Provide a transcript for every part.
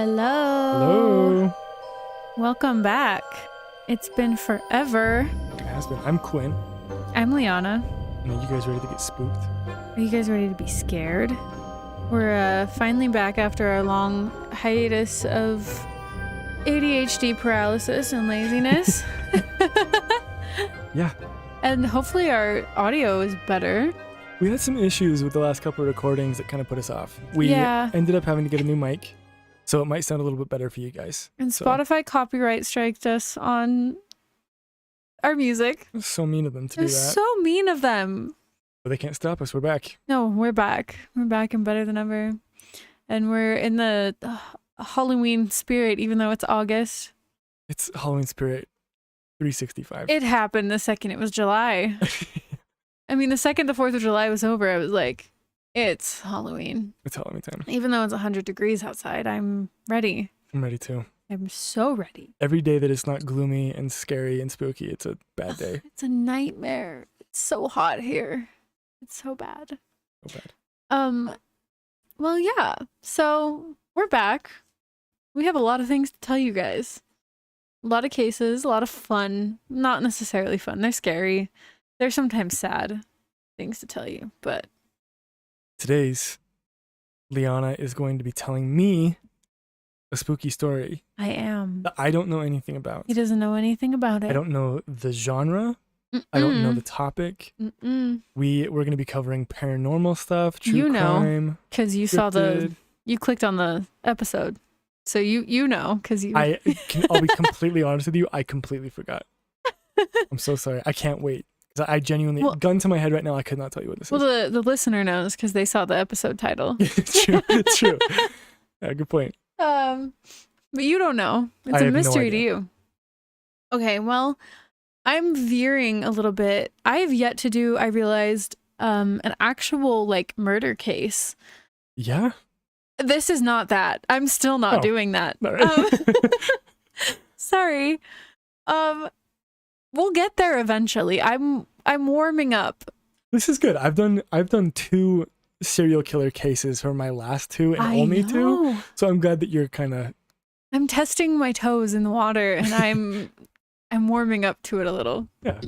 Hello. Hello. Welcome back. It's been forever. It has been. I'm Quinn. I'm Leonna. And are you guys ready to get spooked? Are you guys ready to be scared? We're finally back after our long hiatus of ADHD paralysis and laziness. Yeah. And hopefully our audio is better. We had some issues with the last couple of recordings that kind of put us off. We Yeah. ended up having to get a new mic, so it might sound a little bit better for you guys. And Spotify copyright striked us on our music. It was so mean of them to It do was that. so mean of them. But they can't stop us. We're back. No, we're back. We're back and better than ever. And we're in the Halloween spirit, even though it's August. It's Halloween Spirit 365. It happened the second it was July. I mean, the second the 4th of July was over, I was like, it's Halloween. It's Halloween time. Even though it's 100 degrees outside, I'm ready. I'm ready too. I'm so ready. Every day that it's not gloomy and scary and spooky, it's a bad day. It's a nightmare. It's so hot here. It's so bad. So bad. Well, yeah. So we're back. We have a lot of things to tell you guys. A lot of cases, a lot of fun. Not necessarily fun. They're scary. They're sometimes sad things to tell you, but Today's Leonna is going to be telling me a spooky story I am. that I don't know anything about. He doesn't know anything about it. I don't know the genre. I don't know the topic. Mm-mm. We're going to be covering paranormal stuff, true crime. Because you saw you clicked on the episode. So you know, because you... I'll be completely honest with you. I completely forgot. I'm so sorry. I can't wait. 'Cause I genuinely, gun to my head right now, I could not tell you what this is. Well, the listener knows because they saw the episode title. It's true. Yeah, good point. But you don't know. It's a mystery to you. Okay, well, I'm veering a little bit. I have yet to do, I realized, an actual like murder case. Yeah? This is not that. I'm still not doing that. All right. Sorry. We'll get there eventually. I'm warming up. This is good. I've done 2 serial killer cases for my last 2 and only 2. So I'm glad that you're kind of... I'm testing my toes in the water and I'm warming up to it a little. Yeah.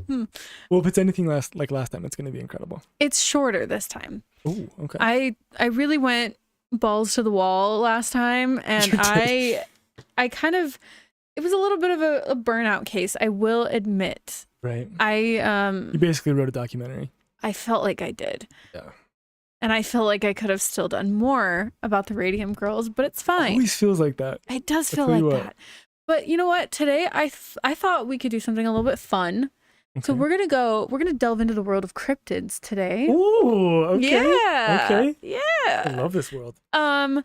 Well, if it's anything like last time, it's going to be incredible. It's shorter this time. Oh, okay. I really went balls to the wall last time, and I kind of... It was a little bit of a burnout case, I will admit. Right. You basically wrote a documentary. I felt like I did. Yeah. And I felt like I could have still done more about the Radium Girls, but it's fine. It always feels like that. It does feel like that. But you know what? Today I thought we could do something a little bit fun. Okay. So we're gonna delve into the world of cryptids today. Ooh, okay. Yeah. Okay. Yeah. I love this world. I'm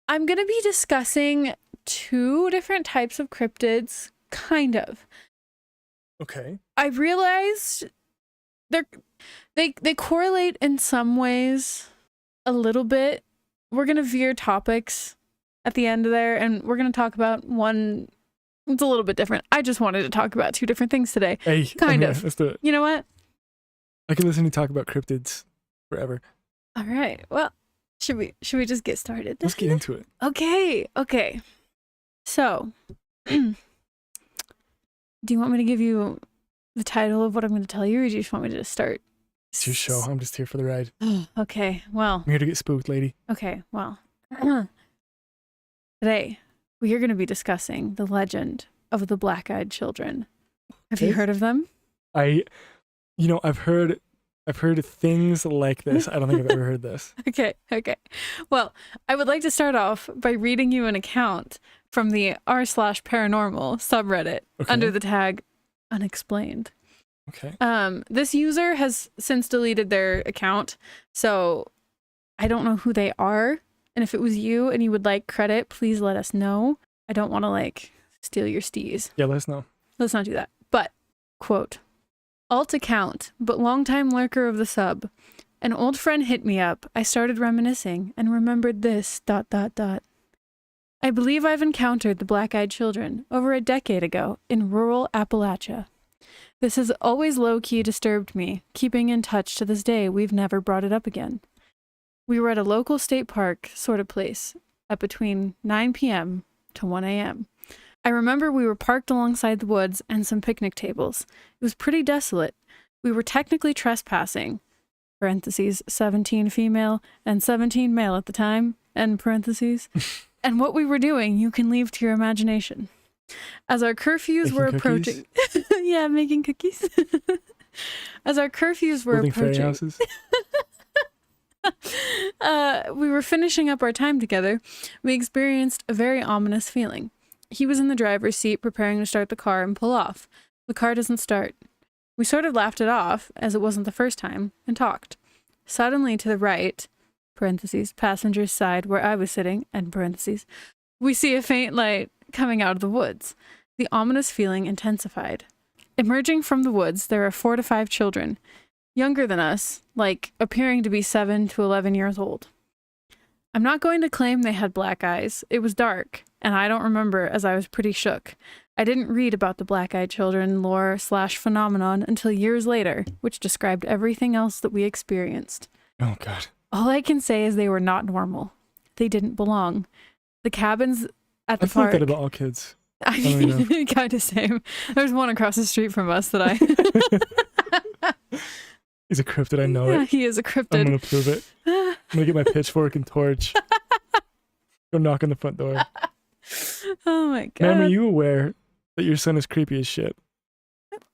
gonna be discussing 2 different types of cryptids, kind of. Okay. I realized they correlate in some ways a little bit. We're gonna veer topics at the end of there, and we're gonna talk about one. It's a little bit different. I just wanted to talk about 2 different things today. Hey, kind of. Let's do it. You know what? I can listen to you talk about cryptids forever. All right. Well, should we just get started? Let's get into it. Okay. So, do you want me to give you the title of what I'm going to tell you, or do you just want me to just start? It's your show. I'm just here for the ride. Okay, well. I'm here to get spooked, lady. Okay, well. Today, we are going to be discussing the legend of the Black-Eyed Children. Have you heard of them? I've heard things like this. I don't think I've ever heard this. Okay. Well, I would like to start off by reading you an account from the r/paranormal subreddit under the tag unexplained. Okay. This user has since deleted their account, so I don't know who they are. And if it was you and you would like credit, please let us know. I don't want to steal your steez. Yeah, let us know. Let's not do that. But, quote, alt account, but longtime lurker of the sub. An old friend hit me up. I started reminiscing and remembered this ... I believe I've encountered the Black-Eyed Children over a decade ago in rural Appalachia. This has always low-key disturbed me, keeping in touch to this day. We've never brought it up again. We were at a local state park sort of place. at between 9 p.m. to 1 a.m. I remember we were parked alongside the woods and some picnic tables. It was pretty desolate. We were technically trespassing, parentheses, 17 female and 17 male at the time, end parentheses. And what we were doing, you can leave to your imagination. As our curfews were approaching... Yeah, making cookies. As our curfews were Building approaching... fairy houses. We were finishing up our time together. We experienced a very ominous feeling. He was in the driver's seat preparing to start the car and pull off. The car doesn't start. We sort of laughed it off, as it wasn't the first time, and talked. Suddenly to the right, parentheses, passenger's side where I was sitting, end parentheses, we see a faint light coming out of the woods. The ominous feeling intensified. Emerging from the woods, there are 4 to 5 children, younger than us, like appearing to be 7 to 11 years old. I'm not going to claim they had black eyes. It was dark, and I don't remember as I was pretty shook. I didn't read about the black-eyed children lore/phenomenon until years later, which described everything else that we experienced. Oh, God. All I can say is they were not normal. They didn't belong. The cabins at the I feel park... like that about all kids. I mean, kind of same. There's one across the street from us that I... He's a cryptid, I know Yeah, it. he is a cryptid. I'm going to prove it. I'm going to get my pitchfork and torch. Go knock on the front door. Oh my God. Ma'am, are you aware that your son is creepy as shit?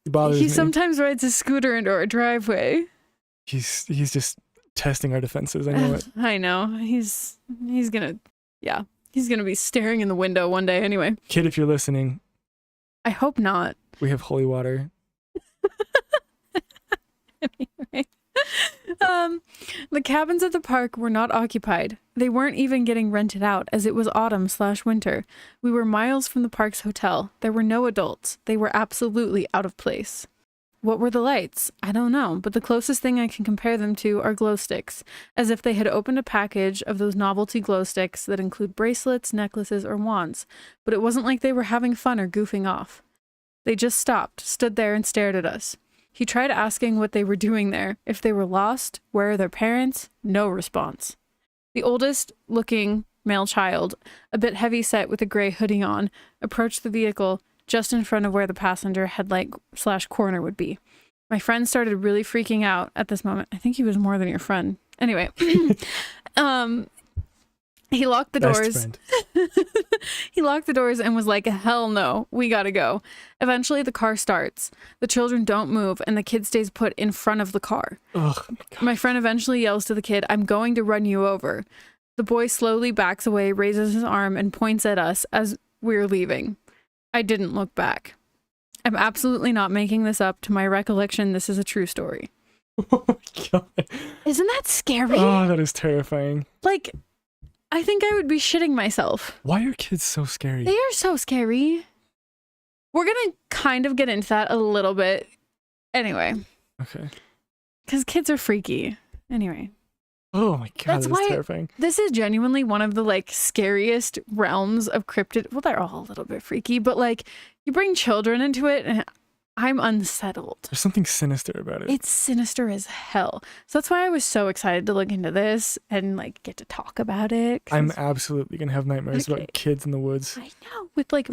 He bothers He me. sometimes rides a scooter into our driveway. He's just testing our defenses. I know it. I know. He's gonna be staring in the window one day anyway. Kid, if you're listening, I hope not. we have holy water. Anyway. The cabins at the park were not occupied. They weren't even getting rented out as it was autumn/winter. We were miles from the park's hotel. There were no adults. They were absolutely out of place. What were the lights? I don't know, but the closest thing I can compare them to are glow sticks, as if they had opened a package of those novelty glow sticks that include bracelets, necklaces, or wands, but it wasn't like they were having fun or goofing off. They just stopped, stood there, and stared at us. He tried asking what they were doing there, if they were lost, where are their parents? No response. The oldest looking male child, a bit heavy set with a gray hoodie on, approached the vehicle just in front of where the passenger headlight/corner would be. My friend started really freaking out at this moment. I think he was more than your friend. Anyway, he locked the doors. He locked the doors and was like, hell no, we gotta go. Eventually the car starts. The children don't move and the kid stays put in front of the car. Ugh, My friend eventually yells to the kid, I'm going to run you over. The boy slowly backs away, raises his arm, and points at us as we're leaving. I didn't look back. I'm absolutely not making this up. To my recollection, this is a true story. Oh my God. Isn't that scary? Oh, that is terrifying. Like, I think I would be shitting myself. Why are kids so scary? They are so scary. We're gonna kind of get into that a little bit. Anyway. Okay. Because kids are freaky. Anyway. Oh my God, That's that why is terrifying. This is genuinely one of the like scariest realms of cryptid. Well, they're all a little bit freaky, but like you bring children into it and I'm unsettled. There's something sinister about it. It's sinister as hell. So that's why I was so excited to look into this and like get to talk about it. I'm absolutely going to have nightmares about kids in the woods. I know. With like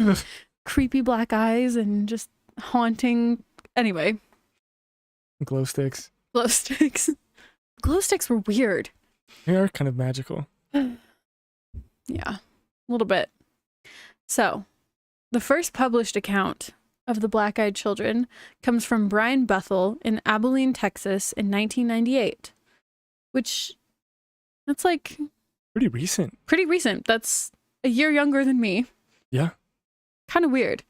creepy black eyes and just haunting. Anyway. Glow sticks. Glow sticks. Glow sticks were weird. They are kind of magical. Yeah, a little bit. So, the first published account of the black-eyed children comes from Brian Bethel in Abilene, Texas in 1998, which that's like Pretty recent. pretty recent. That's a year younger than me. Yeah. Kind of weird.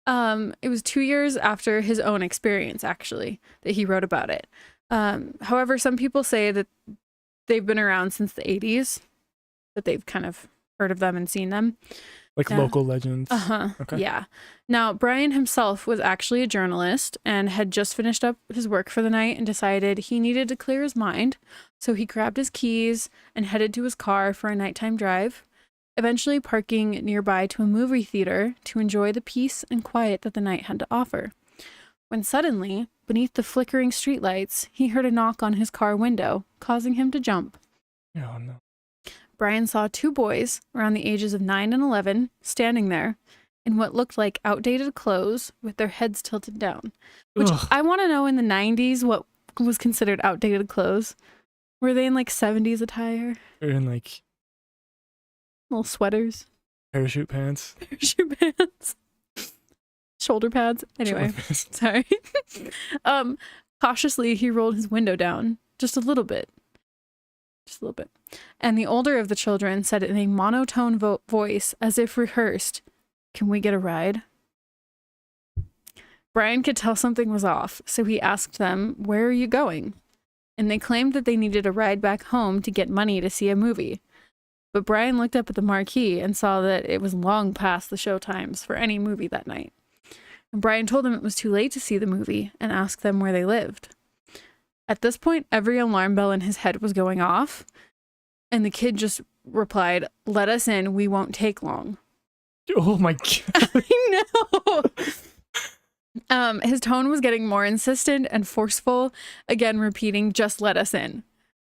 It was 2 years after his own experience, actually, that he wrote about it. However, some people say that they've been around since the 80s, that they've kind of heard of them and seen them. Like local legends. Okay. Yeah. Now, Brian himself was actually a journalist and had just finished up his work for the night and decided he needed to clear his mind. So he grabbed his keys and headed to his car for a nighttime drive, eventually parking nearby to a movie theater to enjoy the peace and quiet that the night had to offer. When suddenly, beneath the flickering streetlights, he heard a knock on his car window, causing him to jump. Oh, no. Brian saw 2 boys around the ages of 9 and 11 standing there in what looked like outdated clothes with their heads tilted down. Which I want to know, in the 90s, what was considered outdated clothes. Were they in like 70s attire? Or in like little sweaters? Parachute pants? Parachute pants. Shoulder pads. Anyway, sorry. Cautiously, he rolled his window down just a little bit. Just a little bit. And the older of the children said in a monotone voice, as if rehearsed, "Can we get a ride?" Brian could tell something was off, so he asked them, "Where are you going?" And they claimed that they needed a ride back home to get money to see a movie. But Brian looked up at the marquee and saw that it was long past the show times for any movie that night. And Brian told them it was too late to see the movie and asked them where they lived. At this point, every alarm bell in his head was going off, and the kid just replied, "Let us in, we won't take long." Oh my God. I know. His tone was getting more insistent and forceful, again repeating, "Just let us in."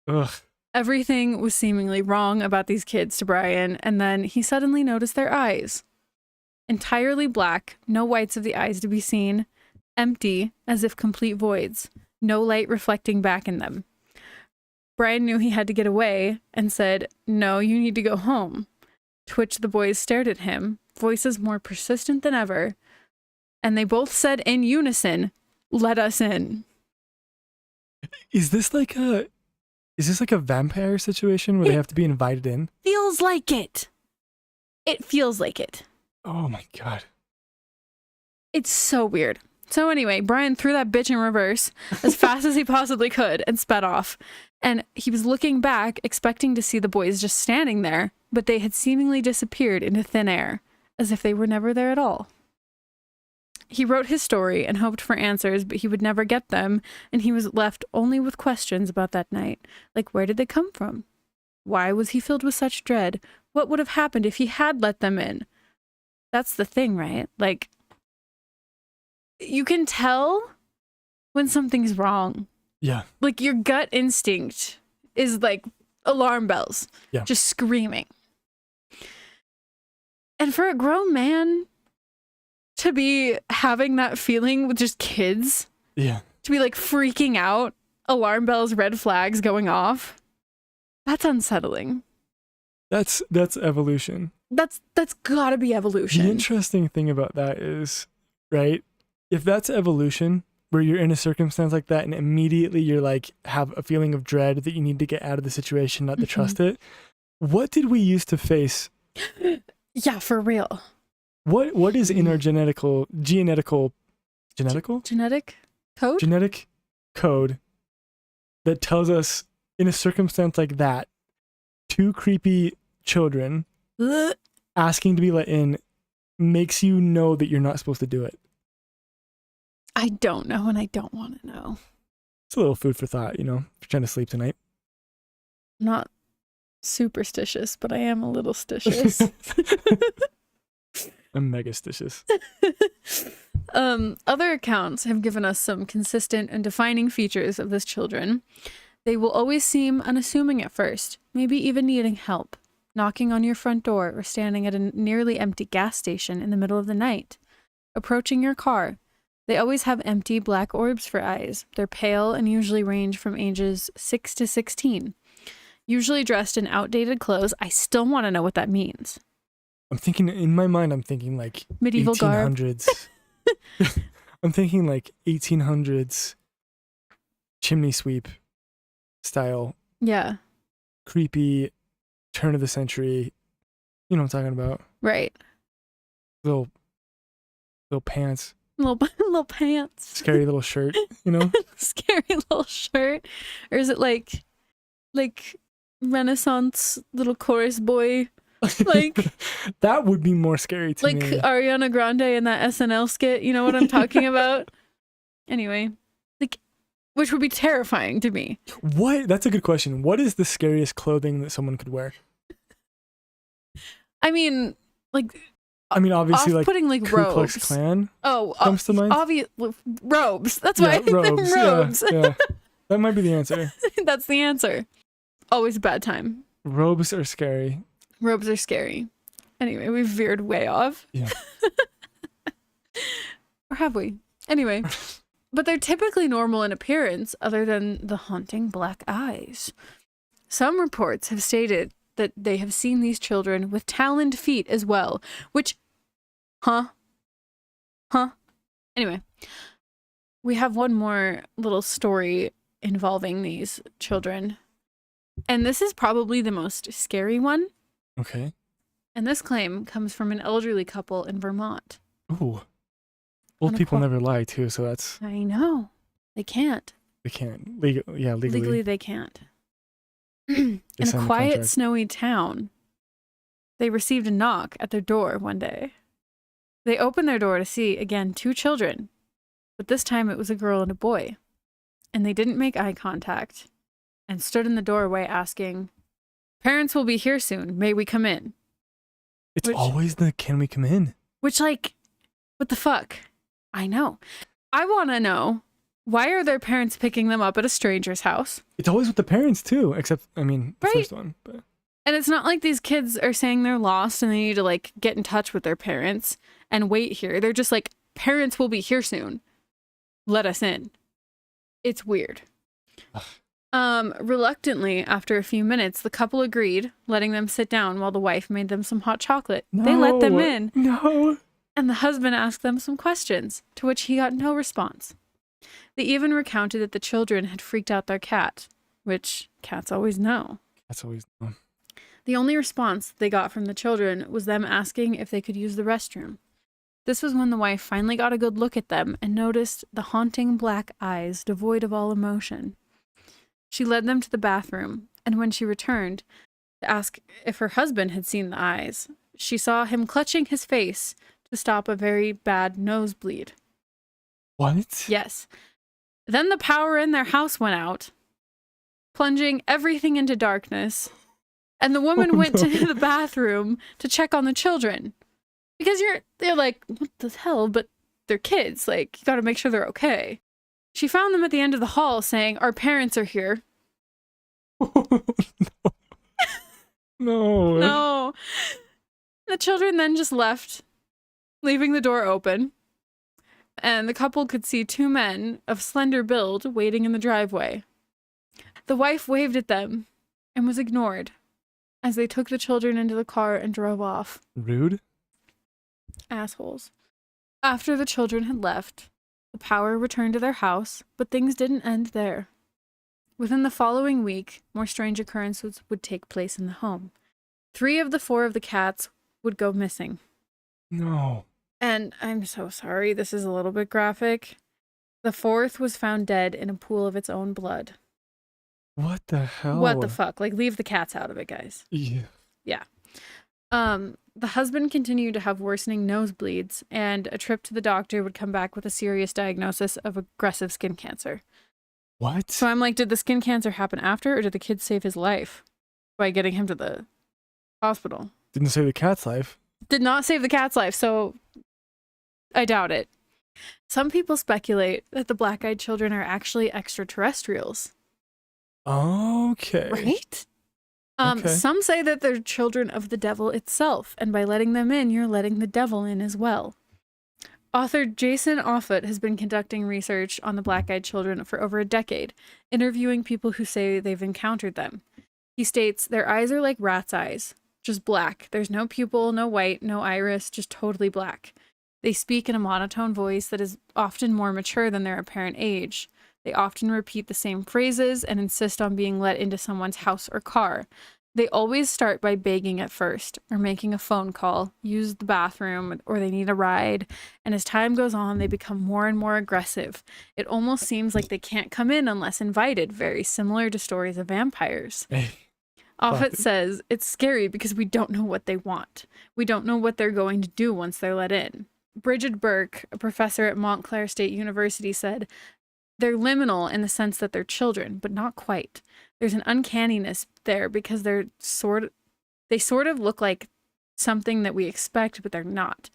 Ugh. Everything was seemingly wrong about these kids to Brian, and then he suddenly noticed their eyes. Entirely black, no whites of the eyes to be seen, empty, as if complete voids, no light reflecting back in them. Brian knew he had to get away and said, "No, you need to go home," to which the boys stared at him, voices more persistent than ever, and they both said in unison, "Let us in." Is this like a vampire situation where they have to be invited in? Feels like it. It feels like it. Oh my God. It's so weird. So anyway, Brian threw that bitch in reverse as fast as he possibly could and sped off. And he was looking back, expecting to see the boys just standing there, but they had seemingly disappeared into thin air, as if they were never there at all. He wrote his story and hoped for answers, but he would never get them, and he was left only with questions about that night. Like, where did they come from? Why was he filled with such dread? What would have happened if he had let them in? That's the thing, right? Like, you can tell when something's wrong. Yeah. Like, your gut instinct is like alarm bells. Yeah. Just screaming. And for a grown man to be having that feeling with just kids. Yeah. To be like freaking out, alarm bells, red flags going off. That's unsettling. That's evolution. That's gotta be evolution. The interesting thing about that is, right, if that's evolution, where you're in a circumstance like that and immediately you're like, have a feeling of dread that you need to get out of the situation, not to trust it. What did we use to face? Yeah, for real. What is in our genetic code that tells us in a circumstance like that, 2 creepy children asking to be let in makes you know that you're not supposed to do it? I don't know, and I don't want to know. It's a little food for thought, if you're trying to sleep tonight. I'm not superstitious, but I am a little stitious. I'm mega stitious. Other accounts have given us some consistent and defining features of this children. They will always seem unassuming at first, maybe even needing help, knocking on your front door or standing at a nearly empty gas station in the middle of the night, approaching your car. They always have empty black orbs for eyes. They're pale and usually range from ages 6 to 16. Usually dressed in outdated clothes. I still want to know what that means. In my mind, I'm thinking like medieval 1800s. I'm thinking like 1800s chimney sweep style. Yeah. Creepy turn of the century. You know what I'm talking about? Right. Little pants. Little pants. Scary little shirt, Scary little shirt. Or is it like Renaissance little chorus boy? Like that would be more scary to me. Like Ariana Grande in that SNL skit, you know what I'm talking about? Anyway, like, which would be terrifying to me. What? That's a good question. What is the scariest clothing that someone could wear? I mean, obviously, off-putting, like Ku Klux robes. Klan. Oh, comes to mind. Obvious robes. That's why I think robes. they're robes. Yeah. That might be the answer. That's the answer. Always a bad time. Robes are scary. Robes are scary. Anyway, we veered way off. Yeah. Or have we? Anyway. But they're typically normal in appearance, other than the haunting black eyes. Some reports have stated that they have seen these children with taloned feet as well, which... Huh? Anyway, we have one more little story involving these children. And this is probably the most scary one. Okay. And this claim comes from an elderly couple in Vermont. Ooh. Old people never lie, too, so that's... I know. They can't. They can't. Legally. Legally, they can't. In a quiet, snowy town, they received a knock at their door one day. They opened their door to see, again, 2 children. But this time it was a girl and a boy. And they didn't make eye contact and stood in the doorway asking, "Parents will be here soon. May we come in?" It's always the "can we come in?" Which, like, what the fuck? I know. I want to know, why are their parents picking them up at a stranger's house? It's always with the parents, too, except, I mean, the right. first one. But. And it's not like these kids are saying they're lost and they need to, like, get in touch with their parents and wait here. They're just like, "Parents will be here soon. Let us in." It's weird. Reluctantly, after a few minutes, the couple agreed, letting them sit down while the wife made them some hot chocolate. No, they let them in. No. And the husband asked them some questions, to which he got no response. They even recounted that the children had freaked out their cat, which cats always know. Cats always know. The only response they got from the children was them asking if they could use the restroom. This was when the wife finally got a good look at them and noticed the haunting black eyes devoid of all emotion. She led them to the bathroom, and when she returned to ask if her husband had seen the eyes, she saw him clutching his face to stop a very bad nosebleed. What? Yes. Then the power in their house went out, plunging everything into darkness, and the woman went to the bathroom to check on the children. Because they're like, what the hell? But they're kids. Like, you gotta make sure they're okay. She found them at the end of the hall saying, "Our parents are here." No. No. The children then just left, leaving the door open. And the couple could see 2 men of slender build waiting in the driveway. The wife waved at them and was ignored as they took the children into the car and drove off. Rude. Assholes. After the children had left, the power returned to their house, but things didn't end there. Within the following week, more strange occurrences would take place in the home. 3 of the 4 of the cats would go missing. No. And I'm so sorry, this is a little bit graphic. The 4th was found dead in a pool of its own blood. What the hell? What the fuck? Like, leave the cats out of it, guys. Yeah. Yeah. The husband continued to have worsening nosebleeds, and a trip to the doctor would come back with a serious diagnosis of aggressive skin cancer. What? So I'm like, did the skin cancer happen after, or did the kid save his life by getting him to the hospital? Didn't save the cat's life. Did not save the cat's life, so I doubt it. Some people speculate that the black-eyed children are actually extraterrestrials. Okay. Right? Okay. Some say that they're children of the devil itself, and by letting them in, you're letting the devil in as well. Author Jason Offutt has been conducting research on the black-eyed children for over a decade, interviewing people who say they've encountered them. He states, "Their eyes are like rat's eyes, just black. There's no pupil, no white, no iris, just totally black. They speak in a monotone voice that is often more mature than their apparent age. They often repeat the same phrases and insist on being let into someone's house or car. They always start by begging at first, or making a phone call, use the bathroom, or they need a ride. And as time goes on, they become more and more aggressive. It almost seems like they can't come in unless invited, very similar to stories of vampires." Offutt says, "It's scary because we don't know what they want. We don't know what they're going to do once they're let in." Bridget Burke, a professor at Montclair State University, said, "They're liminal in the sense that they're children, but not quite. There's an uncanniness there because they sort of look like something that we expect, but they're not.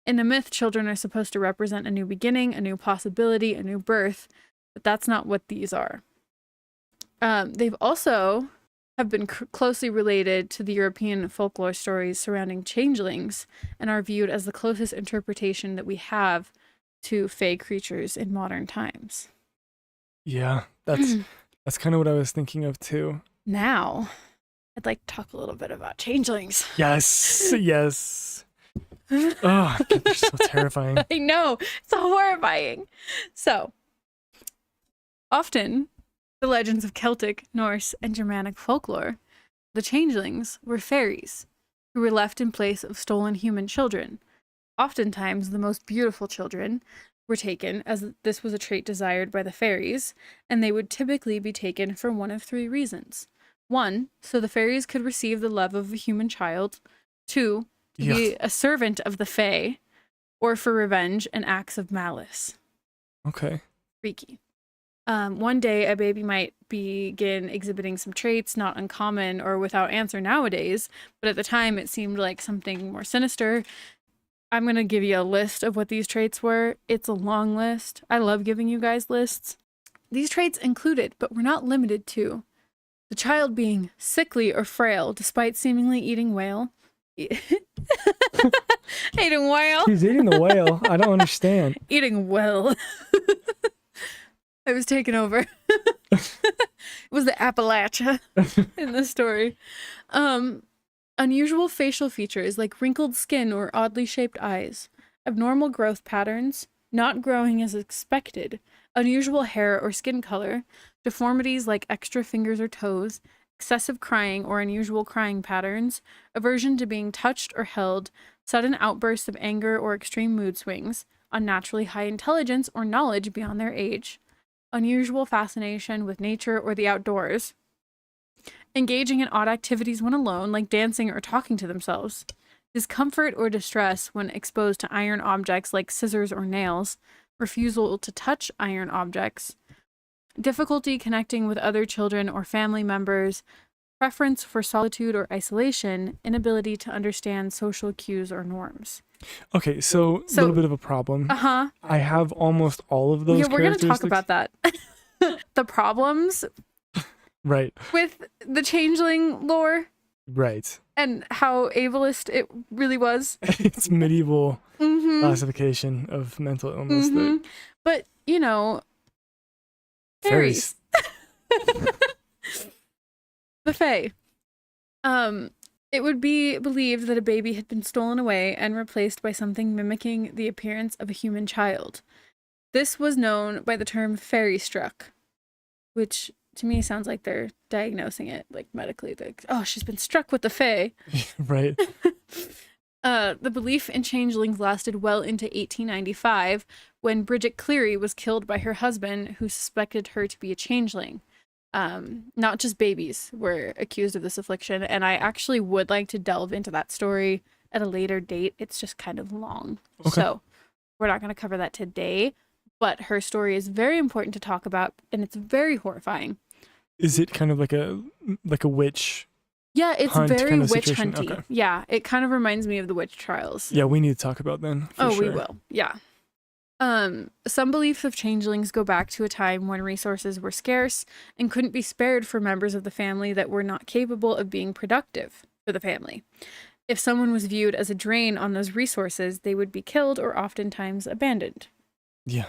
In the myth, children are supposed to represent a new beginning, a new possibility, a new birth, but that's not what these are." They've also have been closely related to the European folklore stories surrounding changelings and are viewed as the closest interpretation that we have to fae creatures in modern times. Yeah, that's kind of what I was thinking of too. Now, I'd like to talk a little bit about changelings. Yes, yes. Oh, they're so terrifying. I know, it's horrifying. So, often, the legends of Celtic, Norse, and Germanic folklore, the changelings were fairies who were left in place of stolen human children. Oftentimes, the most beautiful children were taken, as this was a trait desired by the fairies, and they would typically be taken for one of three reasons. 1, so the fairies could receive the love of a human child. 2, to be a servant of the fae, or for revenge and acts of malice. Okay. Freaky. One day, a baby might begin exhibiting some traits not uncommon or without answer nowadays, but at the time it seemed like something more sinister. I'm going to give you a list of what these traits were. It's a long list. I love giving you guys lists. These traits included, but were not limited to, the child being sickly or frail despite seemingly eating whale. Eating whale. He's eating the whale. I don't understand. Eating well. I was taken over. It was the Appalachia in the story. Unusual facial features like wrinkled skin or oddly shaped eyes, abnormal growth patterns, not growing as expected, unusual hair or skin color, deformities like extra fingers or toes, excessive crying or unusual crying patterns, aversion to being touched or held, sudden outbursts of anger or extreme mood swings, unnaturally high intelligence or knowledge beyond their age, unusual fascination with nature or the outdoors, engaging in odd activities when alone, like dancing or talking to themselves, discomfort or distress when exposed to iron objects like scissors or nails, refusal to touch iron objects, difficulty connecting with other children or family members, preference for solitude or isolation, inability to understand social cues or norms. Okay, so a little bit of a problem. Uh-huh. I have almost all of those. Yeah, we're going to talk about that. The problems right with the changeling lore. Right. And how ableist it really was. It's medieval classification of mental illness. But, you know, fairies. The fae. It would be believed that a baby had been stolen away and replaced by something mimicking the appearance of a human child. This was known by the term fairy struck, which to me sounds like they're diagnosing it like medically. Like, oh, she's been struck with the fae. Right. The belief in changelings lasted well into 1895 when Bridget Cleary was killed by her husband, who suspected her to be a changeling. Not just babies were accused of this affliction, and I actually would like to delve into that story at a later date. It's just kind of long. Okay. So we're not going to cover that today, but her story is very important to talk about, and it's very horrifying. Is it kind of like a witch? Yeah, it's very kind of witch situation? hunty. Okay. Yeah, it kind of reminds me of the witch trials. Yeah, we need to talk about them. Oh, sure. We will. Yeah. Some beliefs of changelings go back to a time when resources were scarce and couldn't be spared for members of the family that were not capable of being productive for the family. If someone was viewed as a drain on those resources, they would be killed or oftentimes abandoned. Yeah.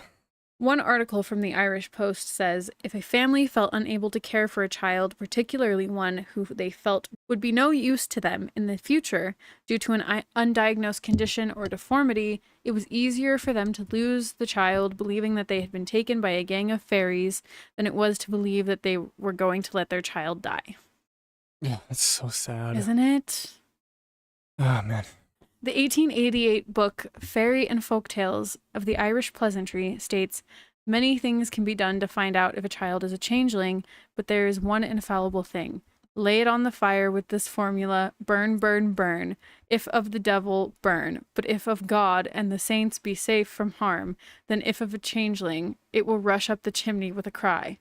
One article from the Irish Post says, if a family felt unable to care for a child, particularly one who they felt would be no use to them in the future due to an undiagnosed condition or deformity, it was easier for them to lose the child believing that they had been taken by a gang of fairies than it was to believe that they were going to let their child die. Yeah, that's so sad. Isn't it? Oh, man. The 1888 book Fairy and Folktales of the Irish Pleasantry states, many things can be done to find out if a child is a changeling, but there is one infallible thing. Lay it on the fire with this formula, burn, burn, burn. If of the devil, burn. But if of God and the saints be safe from harm, then if of a changeling, it will rush up the chimney with a cry.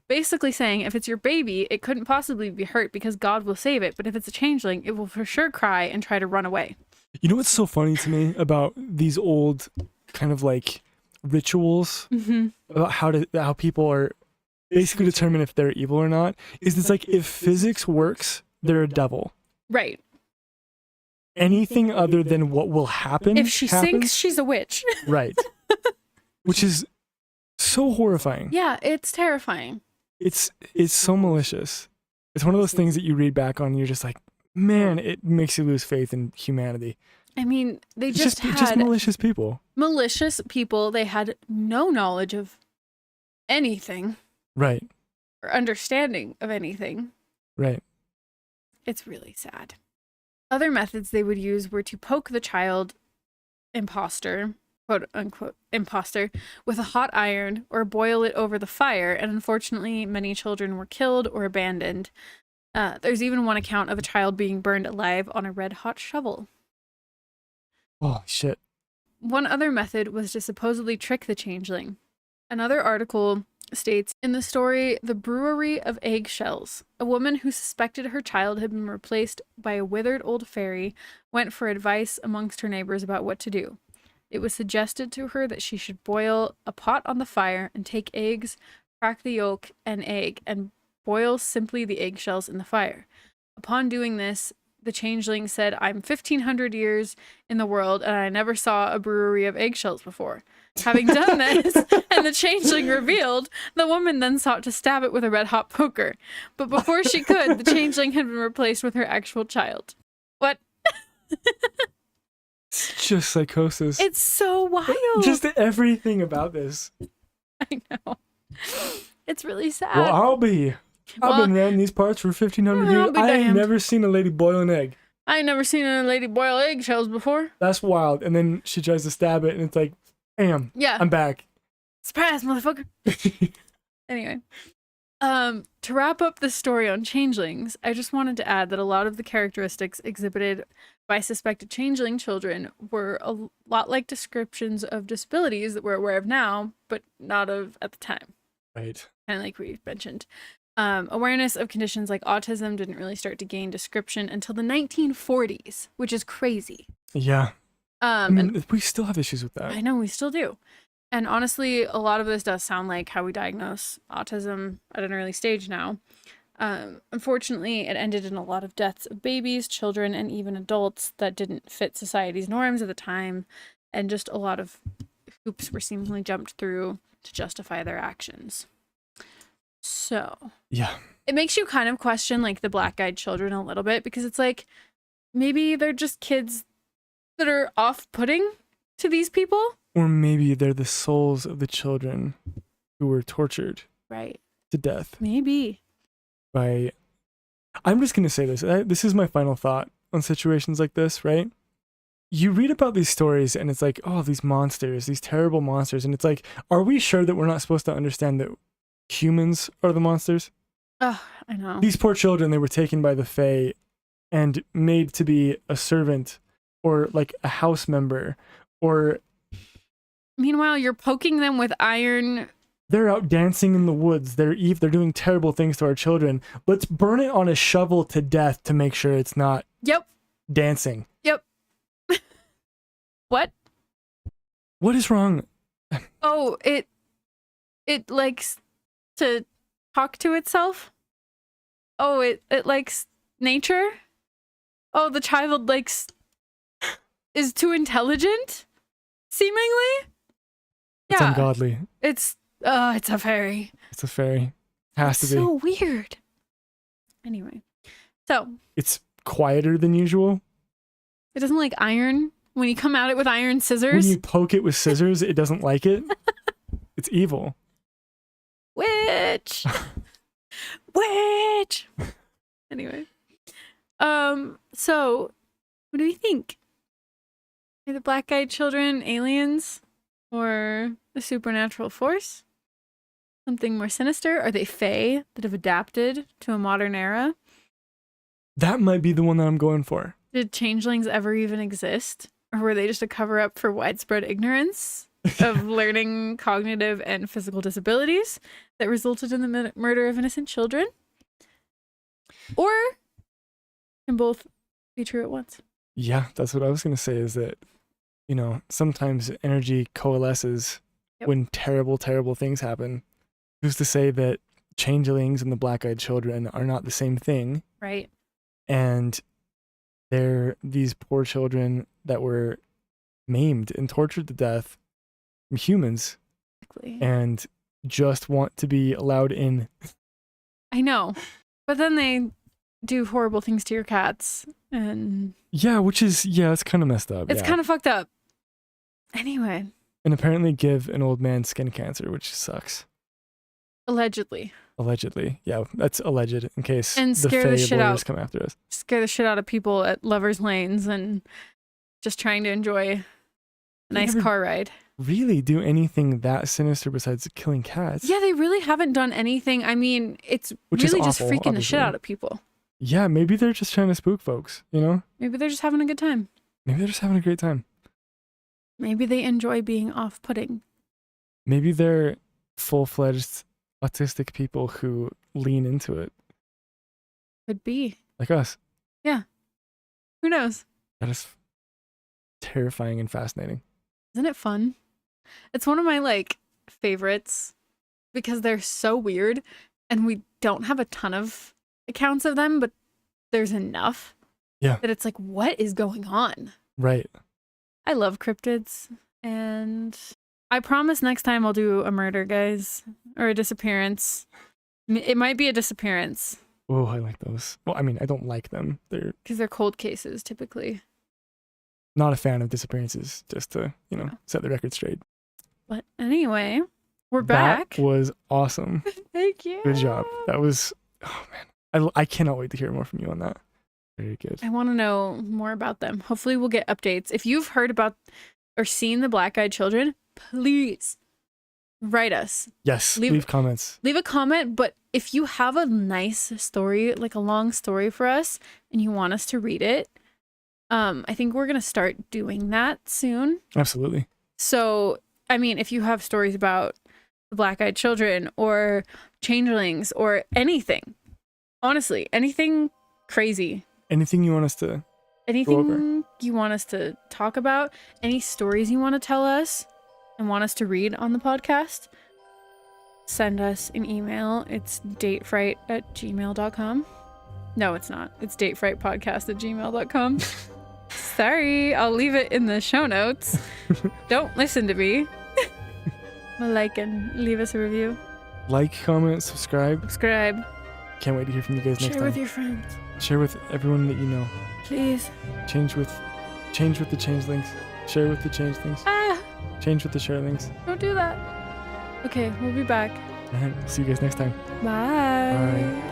Basically saying, if it's your baby, it couldn't possibly be hurt because God will save it. But if it's a changeling, it will for sure cry and try to run away. You know what's so funny to me about these old kind of like rituals about how people are basically determine if they're evil or not, is it's like if physics works, they're a devil. Right. Anything other than what will happen. If she sinks, she's a witch. Right. Which is so horrifying. Yeah, it's terrifying. It's so malicious. It's one of those things that you read back on and you're just like, man, it makes you lose faith in humanity. I mean, they It's just had just malicious people. malicious people. They had no knowledge of anything Right. or understanding of anything. Right. It's really sad. Other methods they would use were to poke the child imposter, quote unquote, imposter, with a hot iron or boil it over the fire. And unfortunately, many children were killed or abandoned. There's even one account of a child being burned alive on a red hot shovel. Oh, shit. One other method was to supposedly trick the changeling. Another article states, in the story, The Brewery of Eggshells, a woman who suspected her child had been replaced by a withered old fairy went for advice amongst her neighbors about what to do. It was suggested to her that she should boil a pot on the fire and take eggs, crack the yolk and egg, and boil simply the eggshells in the fire. Upon doing this, the changeling said, I'm 1,500 years in the world and I never saw a brewery of eggshells before. Having done this, and the changeling revealed, the woman then sought to stab it with a red-hot poker. But before she could, the changeling had been replaced with her actual child. What? It's just psychosis. It's so wild. Just everything about this. I know. It's really sad. Well, I've been around these parts for 1,500 I'll years. be I ain't damned. never seen a lady boil an egg. I ain't never seen a lady boil eggshells before. That's wild. And then she tries to stab it, and it's like, bam, Yeah. I'm back. Surprise, motherfucker. Anyway. To wrap up the story on changelings, I just wanted to add that a lot of the characteristics exhibited by suspected changeling children were a lot like descriptions of disabilities that we're aware of now, but not of at the time. Right. Kind of like we mentioned. Awareness of conditions like autism didn't really start to gain description until the 1940s, which is crazy. Yeah. I mean, And we still have issues with that. I know we still do. And honestly, a lot of this does sound like how we diagnose autism at an early stage now. Unfortunately, it ended in a lot of deaths of babies, children, and even adults that didn't fit society's norms at the time. And just a lot of hoops were seemingly jumped through to justify their actions. So Yeah. it makes you kind of question like the black-eyed children a little bit, because it's like maybe they're just kids that are off-putting to these people. Or maybe they're the souls of the children who were tortured Right. to death Maybe. by... I'm just going to say this. This is my final thought on situations like this, right? You read about these stories and it's like, oh, these monsters, these terrible monsters. And it's like, are we sure that we're not supposed to understand that humans are the monsters? Oh, I know. These poor children, they were taken by the Fae and made to be a servant or like a house member, or Meanwhile, you're poking them with iron. they're out dancing in the woods. They're doing terrible things to our children. Let's burn it on a shovel to death to make sure it's not Yep. dancing. Yep. What? What is wrong? Oh, it likes to talk to itself. Oh, it likes nature. Oh, the child is too intelligent, seemingly. It's Yeah, ungodly. it's a fairy. It's a fairy. Has to be. So weird. Anyway, so It's quieter than usual. it doesn't like iron. When you come at it with iron When scissors, you poke it with scissors, it doesn't like it. It's evil. witch, witch. Anyway, so what do we think? Are the black-eyed children aliens or a supernatural force? Something more sinister? Are they fae that have adapted to a modern era? That might be the one that I'm going for. Did changelings ever even exist? Or were they just a cover-up for widespread ignorance of learning cognitive and physical disabilities that resulted in the murder of innocent children? Or can both be true at once? Yeah, that's what I was going to say, is that, you know, sometimes energy coalesces Yep. when terrible, terrible things happen. Who's to say that changelings and the black-eyed children are not the same thing. Right. And they're these poor children that were maimed and tortured to death from humans. Exactly. And just want to be allowed in. I know. But then they do horrible things to your cats. And yeah, it's kind of messed up. It's kind of fucked up. Anyway. And apparently give an old man skin cancer, which sucks. Allegedly. Yeah, that's alleged in case and the scare Fae the shit lawyers out. come after us. Scare the shit out of people at lovers' lanes and just trying to enjoy a nice car ride. Really do anything that sinister besides killing cats. Yeah, they really haven't done anything. I mean, it's Which really is just awful, freaking the shit obviously. out of people. Yeah, maybe they're just trying to spook folks, you know? Maybe they're just having a good time. Maybe they're just having a great time. Maybe they enjoy being off-putting. Maybe they're full-fledged autistic people who lean into it. Could be. Like us. Yeah. Who knows? That is terrifying and fascinating. Isn't it fun? It's one of my favorites because they're so weird and we don't have a ton of accounts of them, but there's enough that it's like, what is going on? Right. I love cryptids, and I promise next time I'll do a murder, guys, or a disappearance. It might be a disappearance. Oh, I like those. Well, I mean, I don't like them. Because they're cold cases, typically. Not a fan of disappearances, just to, set the record straight. But anyway, we're back. That was awesome. Thank you. Good job. That was, oh man. I cannot wait to hear more from you on that. Very good. I want to know more about them. Hopefully we'll get updates. If you've heard about or seen the black-eyed children, please write us. Yes, leave comments. Leave a comment, but if you have a nice story, like a long story for us, and you want us to read it, I think we're going to start doing that soon. Absolutely. So, I mean, if you have stories about the black-eyed children or changelings or anything, honestly, anything crazy. Anything you want us to go over? Anything you want us to talk about, any stories you want to tell us and want us to read on the podcast, send us an email. It's datefright@gmail.com. No, it's not. It's datefrightpodcast@gmail.com. Sorry, I'll leave it in the show notes. Don't listen to me. Like and leave us a review. Like, comment, subscribe. Can't wait to hear from you guys next time. Share with your friends. Share with everyone that you know. Please. Change with the changelings. Share with the changelings. Change with the sharelings. Don't do that. Okay, we'll be back. All right, see you guys next time. Bye. Bye.